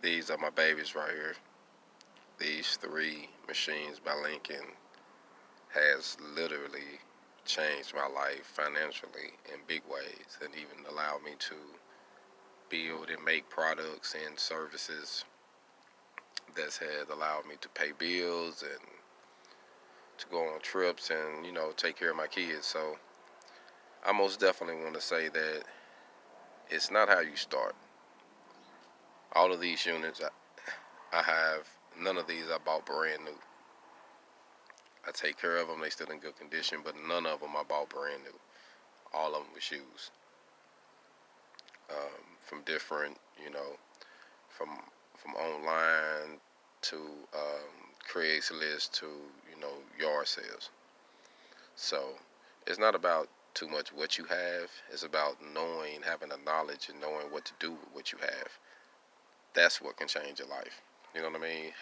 These are my babies right here. These three machines by Lincoln has literally changed my life financially in big ways, and even allowed me to build and make products and services that's had allowed me to pay bills and to go on trips and, take care of my kids. So I most definitely want to say that it's not how you start. All of these units I have, none of these I bought brand new. I take care of them, they still in good condition, but none of them I bought brand new. All of them were shoes. From different, from from online to Craigslist to, yard sales. So it's not about too much what you have. It's about knowing, having the knowledge and knowing what to do with what you have. That's what can change your life. You know what I mean?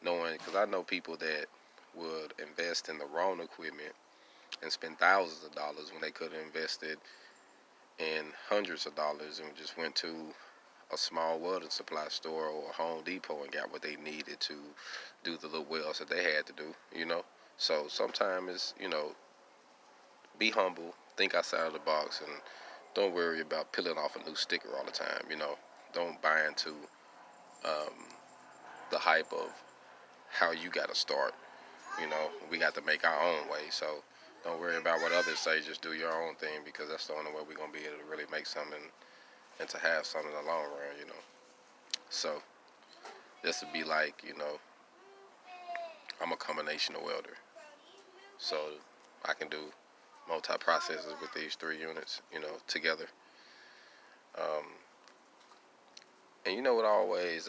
Knowing, because I know people that would invest in the wrong equipment and spend thousands of dollars when they could have invested in hundreds of dollars and just went to a small welding supply store or a Home Depot and got what they needed to do the little welds that they had to do. So sometimes it's, be humble, think outside of the box, and don't worry about peeling off a new sticker all the time. Don't buy into um, the hype of how you got to start. We got to make our own way. So don't worry about what others say. Just do your own thing, because that's the only way we're going to be able to really make something and to have something in the long run. So this would be like, I'm a combination of welder. So I can do multi-processes with these three units, together. Um, and you know what always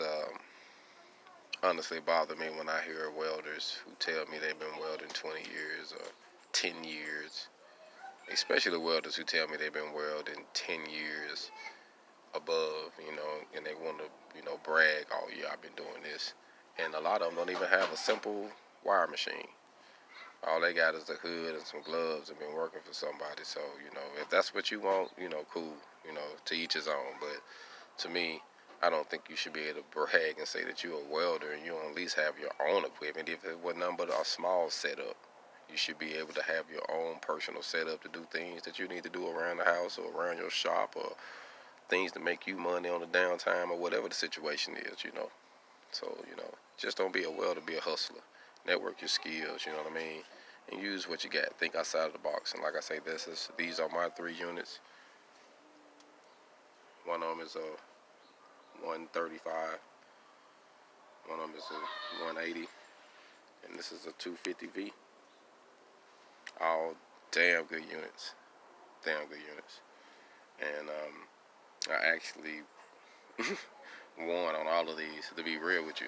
honestly bother me when I hear welders who tell me they've been welding 20 years or 10 years, especially the welders who tell me they've been welding 10 years above, and they want to, brag, oh yeah, I've been doing this. And a lot of them don't even have a simple wire machine. All they got is the hood and some gloves and been working for somebody. So, if that's what you want, cool, to each his own. But to me, I don't think you should be able to brag and say that you're a welder and you don't at least have your own equipment. If it was nothing but a small setup, you should be able to have your own personal setup to do things that you need to do around the house or around your shop, or things to make you money on the downtime, or whatever the situation is. So, just don't be a welder, be a hustler. Network your skills, you know what I mean? And use what you got. Think outside of the box. And like I say, these are my three units. One of them is a 135. One of them is a 180. And this is a 250V. All damn good units. Damn good units. And I actually won on all of these, to be real with you.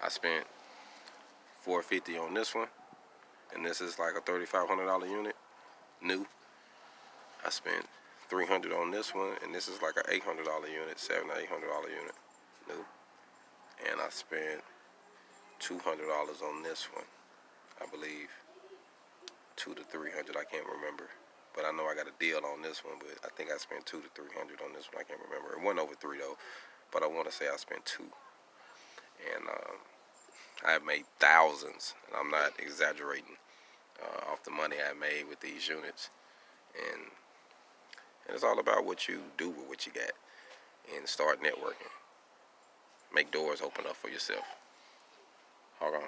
I spent $450 on this one, and this is like a $3,500 unit, new. I spent $300 on this one, and this is like an $800 unit, $700 to $800 unit, new. And I spent $200 on this one, I believe, $200 to $300, I can't remember. But I know I got a deal on this one, but I think I spent $200 to $300 on this one. I can't remember. It wasn't over $3 though, but I want to say I spent $2. And I have made thousands, and I'm not exaggerating, off the money I made with these units. And it's all about what you do with what you got, and start networking. Make doors open up for yourself. Hold on.